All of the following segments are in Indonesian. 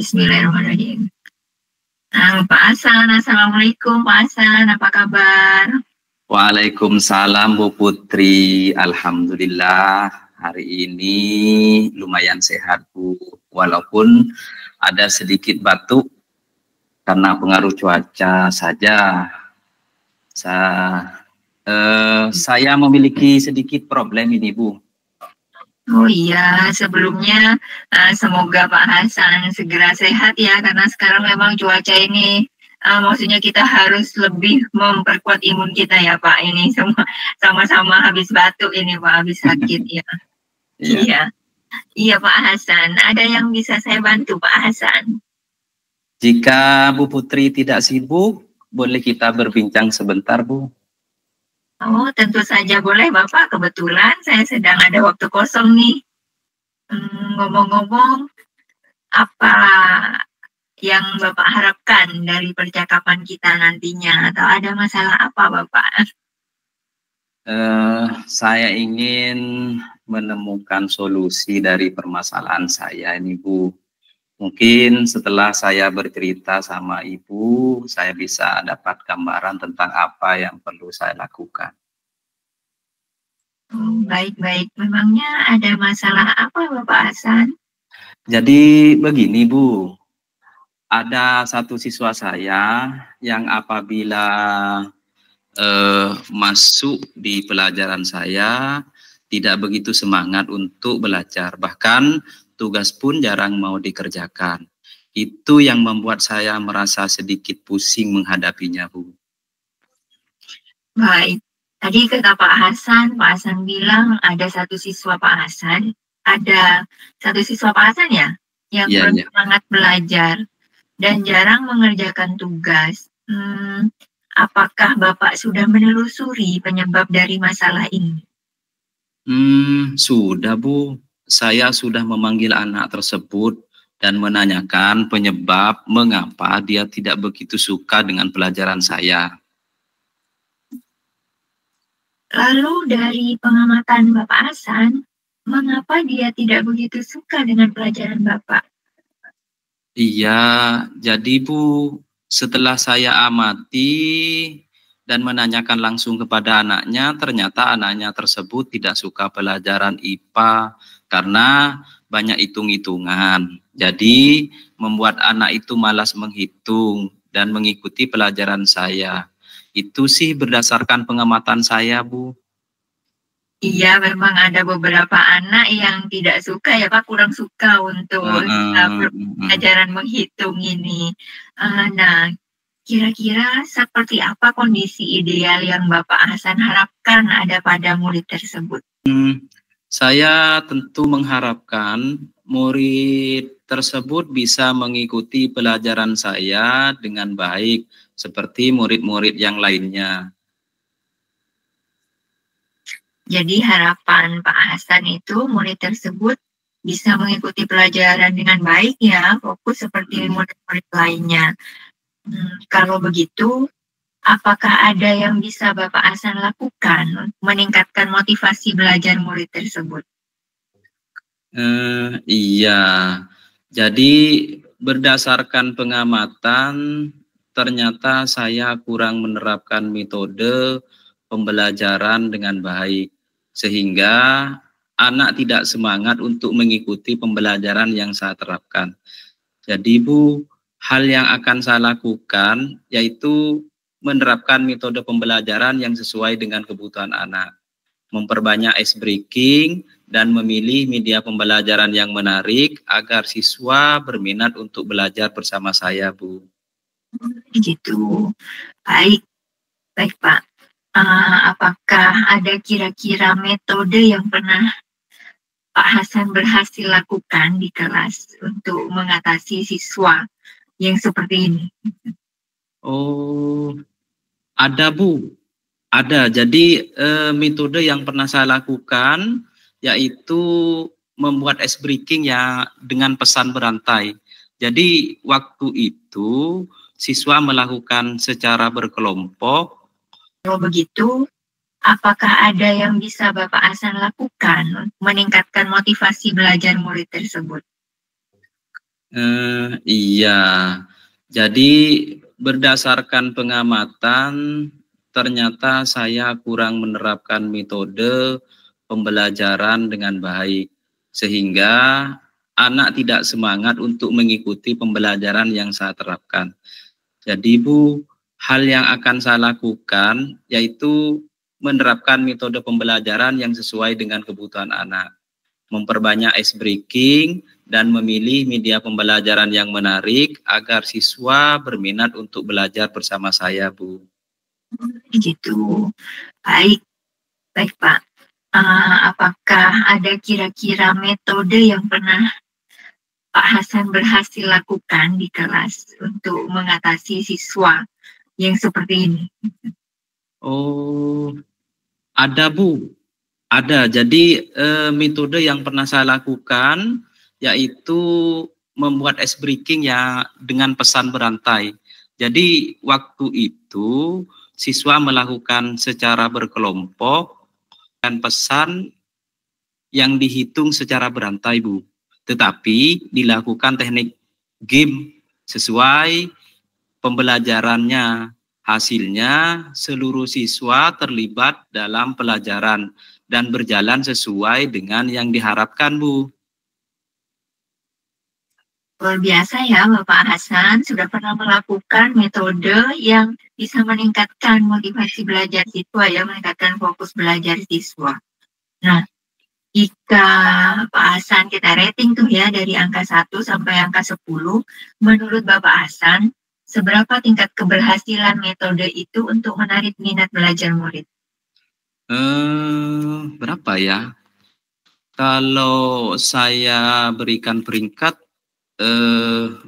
Bismillahirrahmanirrahim. Pak Hasan, Assalamualaikum Pak Hasan, apa kabar? Waalaikumsalam Bu Putri, Alhamdulillah hari ini lumayan sehat Bu, walaupun ada sedikit batuk karena pengaruh cuaca saja. Saya memiliki sedikit problem ini Bu. Oh iya, sebelumnya semoga Pak Hasan segera sehat ya, karena sekarang memang cuaca ini maksudnya kita harus lebih memperkuat imun kita ya Pak. Ini semua sama-sama habis batuk ini Pak, habis sakit ya. Iya. Iya Pak Hasan, ada yang bisa saya bantu Pak Hasan? Jika Bu Putri tidak sibuk, boleh kita berbincang sebentar Bu? Oh, tentu saja boleh Bapak. Kebetulan saya sedang ada waktu kosong nih. Ngomong-ngomong, apa yang Bapak harapkan dari percakapan kita nantinya? Atau ada masalah apa Bapak? Saya ingin menemukan solusi dari permasalahan saya ini Bu. Mungkin setelah saya bercerita sama Ibu, saya bisa dapat gambaran tentang apa yang perlu saya lakukan. Oh, baik-baik. Memangnya ada masalah apa Bapak Hasan? Jadi begini Bu, ada satu siswa saya yang apabila masuk di pelajaran saya tidak begitu semangat untuk belajar, bahkan tugas pun jarang mau dikerjakan. Itu yang membuat saya merasa sedikit pusing menghadapinya Bu. Baik, tadi kata Pak Hasan bilang ada satu siswa Pak Hasan, ada satu siswa Pak Hasan ya, yang kurang semangat belajar dan jarang mengerjakan tugas. Apakah Bapak sudah menelusuri penyebab dari masalah ini? Sudah Bu, saya sudah memanggil anak tersebut dan menanyakan penyebab mengapa dia tidak begitu suka dengan pelajaran saya. Lalu dari pengamatan Bapak Hasan, mengapa dia tidak begitu suka dengan pelajaran Bapak? Iya, jadi Bu, setelah saya amati dan menanyakan langsung kepada anaknya, ternyata anaknya tersebut tidak suka pelajaran IPA karena banyak hitung-hitungan. Jadi membuat anak itu malas menghitung dan mengikuti pelajaran saya. Itu sih berdasarkan pengamatan saya Bu. Iya, memang ada beberapa anak yang tidak suka ya Pak, kurang suka untuk pelajaran menghitung ini. Nah, kira-kira seperti apa kondisi ideal yang Bapak Hasan harapkan ada pada murid tersebut? Saya tentu mengharapkan murid tersebut bisa mengikuti pelajaran saya dengan baik, seperti murid-murid yang lainnya. Jadi harapan Pak Hasan itu murid tersebut bisa mengikuti pelajaran dengan baik ya, fokus seperti murid-murid lainnya. Kalau begitu, apakah ada yang bisa Bapak Hasan lakukan meningkatkan motivasi belajar murid tersebut? Iya, jadi berdasarkan pengamatan, ternyata saya kurang menerapkan metode pembelajaran dengan baik, sehingga anak tidak semangat untuk mengikuti pembelajaran yang saya terapkan. Jadi Bu, hal yang akan saya lakukan yaitu menerapkan metode pembelajaran yang sesuai dengan kebutuhan anak, memperbanyak ice breaking, dan memilih media pembelajaran yang menarik agar siswa berminat untuk belajar bersama saya Bu. Gitu, baik Pak. Apakah ada kira-kira metode yang pernah Pak Hasan berhasil lakukan di kelas untuk mengatasi siswa yang seperti ini? Oh, ada Bu, ada. Jadi metode yang pernah saya lakukan yaitu membuat ice breaking ya dengan pesan berantai. Jadi waktu itu siswa melakukan secara berkelompok. Kalau begitu, apakah ada yang bisa Bapak Hasan lakukan meningkatkan motivasi belajar murid tersebut? Iya, jadi berdasarkan pengamatan ternyata saya kurang menerapkan metode pembelajaran dengan baik sehingga anak tidak semangat untuk mengikuti pembelajaran yang saya terapkan. Jadi Bu, hal yang akan saya lakukan yaitu menerapkan metode pembelajaran yang sesuai dengan kebutuhan anak, memperbanyak ice breaking, dan memilih media pembelajaran yang menarik agar siswa berminat untuk belajar bersama saya, Bu. Gitu. Baik, baik Pak. Apakah ada kira-kira metode yang pernah Pak Hasan berhasil lakukan di kelas untuk mengatasi siswa yang seperti ini? Oh, ada Bu. Ada. Jadi metode yang pernah saya lakukan yaitu membuat ice breaking ya dengan pesan berantai. Jadi waktu itu siswa melakukan secara berkelompok dan pesan yang dihitung secara berantai, Bu. Tetapi dilakukan teknik game sesuai pembelajarannya. Hasilnya seluruh siswa terlibat dalam pelajaran dan berjalan sesuai dengan yang diharapkan, Bu. Luar biasa ya Bapak Hasan, sudah pernah melakukan metode yang bisa meningkatkan motivasi belajar siswa ya, meningkatkan fokus belajar siswa. Nah, jika Pak Hasan kita rating tuh ya dari angka 1 sampai angka 10, menurut Bapak Hasan, seberapa tingkat keberhasilan metode itu untuk menarik minat belajar murid? Berapa ya? Kalau saya berikan peringkat,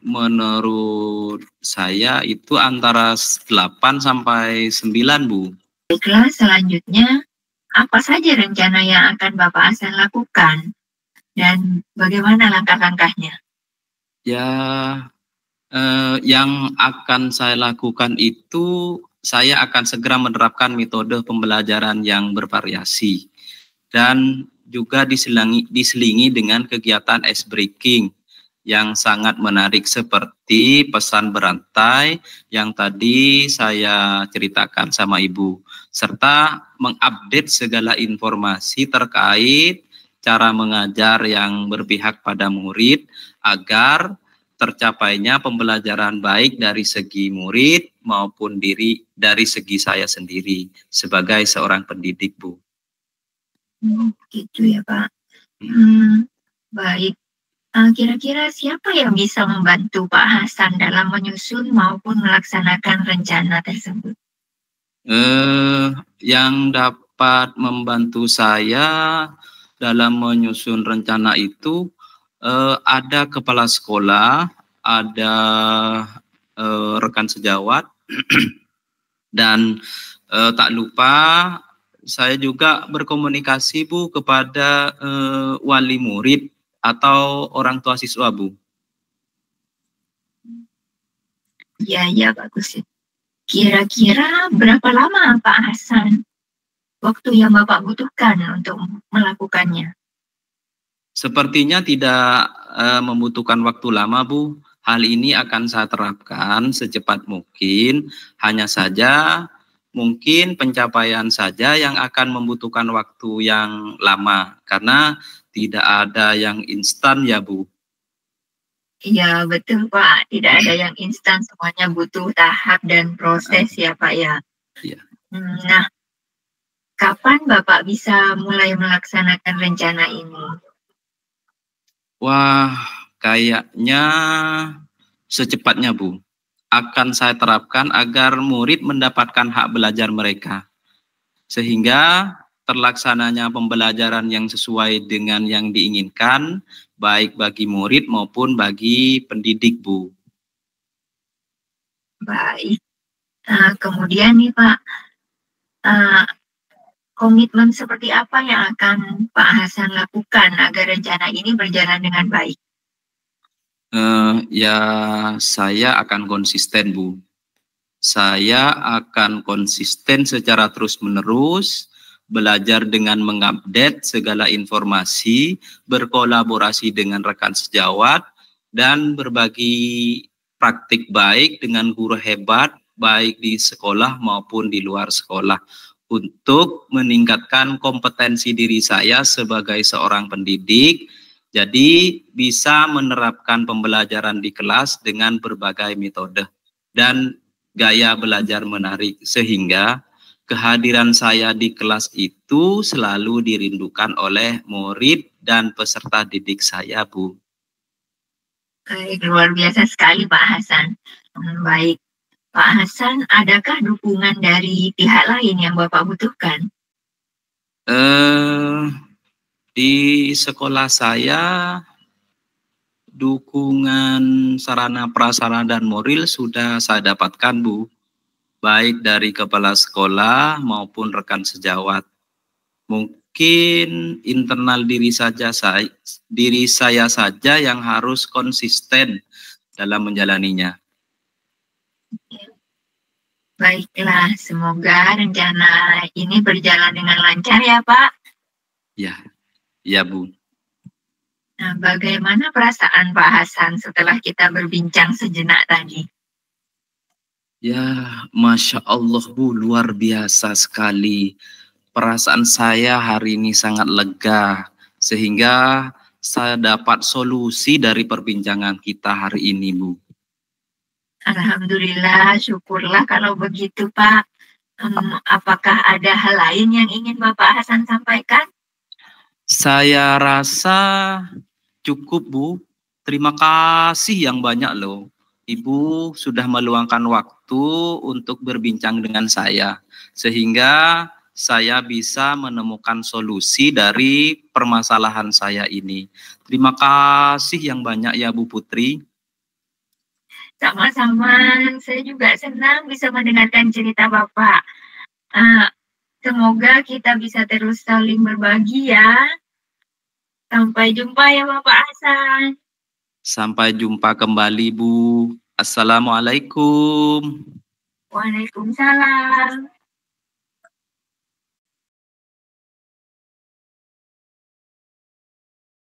menurut saya itu antara 8 sampai 9, Bu. Baiklah, selanjutnya apa saja rencana yang akan Bapak Hasan lakukan dan bagaimana langkah-langkahnya? Ya, yang akan saya lakukan itu saya akan segera menerapkan metode pembelajaran yang bervariasi dan juga diselingi dengan kegiatan ice breaking yang sangat menarik seperti pesan berantai yang tadi saya ceritakan sama Ibu, serta mengupdate segala informasi terkait cara mengajar yang berpihak pada murid agar tercapainya pembelajaran baik dari segi murid maupun dari segi saya sendiri sebagai seorang pendidik, Bu. Gitu ya Pak. Baik. Kira-kira siapa yang bisa membantu Pak Hasan dalam menyusun maupun melaksanakan rencana tersebut? Yang dapat membantu saya dalam menyusun rencana itu ada kepala sekolah, ada rekan sejawat, dan tak lupa saya juga berkomunikasi, Bu, kepada wali murid atau orang tua siswa, Bu. Ya, bagus. Kira-kira berapa lama Pak Hasan waktu yang Bapak butuhkan untuk melakukannya? Sepertinya tidak membutuhkan waktu lama, Bu. Hal ini akan saya terapkan secepat mungkin. Hanya saja mungkin pencapaian saja yang akan membutuhkan waktu yang lama. Karena tidak ada yang instan ya, Bu. Iya, betul Pak. Tidak ada yang instan, semuanya butuh tahap dan proses ya Pak ya. Iya. Nah, kapan Bapak bisa mulai melaksanakan rencana ini? Wah, kayaknya secepatnya, Bu. Akan saya terapkan agar murid mendapatkan hak belajar mereka. Sehingga terlaksananya pembelajaran yang sesuai dengan yang diinginkan, baik bagi murid maupun bagi pendidik, Bu. Baik. Kemudian nih Pak, komitmen seperti apa yang akan Pak Hasan lakukan agar rencana ini berjalan dengan baik? Ya, saya akan konsisten, Bu. Saya akan konsisten secara terus-menerus, belajar dengan mengupdate segala informasi, berkolaborasi dengan rekan sejawat, dan berbagi praktik baik dengan guru hebat, baik di sekolah maupun di luar sekolah, untuk meningkatkan kompetensi diri saya sebagai seorang pendidik. Jadi bisa menerapkan pembelajaran di kelas dengan berbagai metode dan gaya belajar menarik, sehingga kehadiran saya di kelas itu selalu dirindukan oleh murid dan peserta didik saya, Bu. Baik, luar biasa sekali Pak Hasan. Baik, Pak Hasan, adakah dukungan dari pihak lain yang Bapak butuhkan? Di sekolah saya, dukungan sarana prasarana dan moral sudah saya dapatkan, Bu. Baik dari kepala sekolah maupun rekan sejawat. Mungkin internal diri saya saja yang harus konsisten dalam menjalaninya. Baiklah, semoga rencana ini berjalan dengan lancar ya Pak. Ya Bu. Nah, bagaimana perasaan Pak Hasan setelah kita berbincang sejenak tadi? Ya, Masya Allah Bu, luar biasa sekali. Perasaan saya hari ini sangat lega, sehingga saya dapat solusi dari perbincangan kita hari ini, Bu. Alhamdulillah, syukurlah kalau begitu, Pak. Apakah ada hal lain yang ingin Bapak Hasan sampaikan? Saya rasa cukup, Bu. Terima kasih yang banyak loh. Ibu sudah meluangkan waktu untuk berbincang dengan saya, sehingga saya bisa menemukan solusi dari permasalahan saya ini. Terima kasih yang banyak ya Bu Putri. Sama-sama, saya juga senang bisa mendengarkan cerita Bapak. Semoga kita bisa terus saling berbagi ya. Sampai jumpa ya Bapak Hasan. Sampai jumpa kembali Bu. Assalamualaikum. Waalaikumsalam.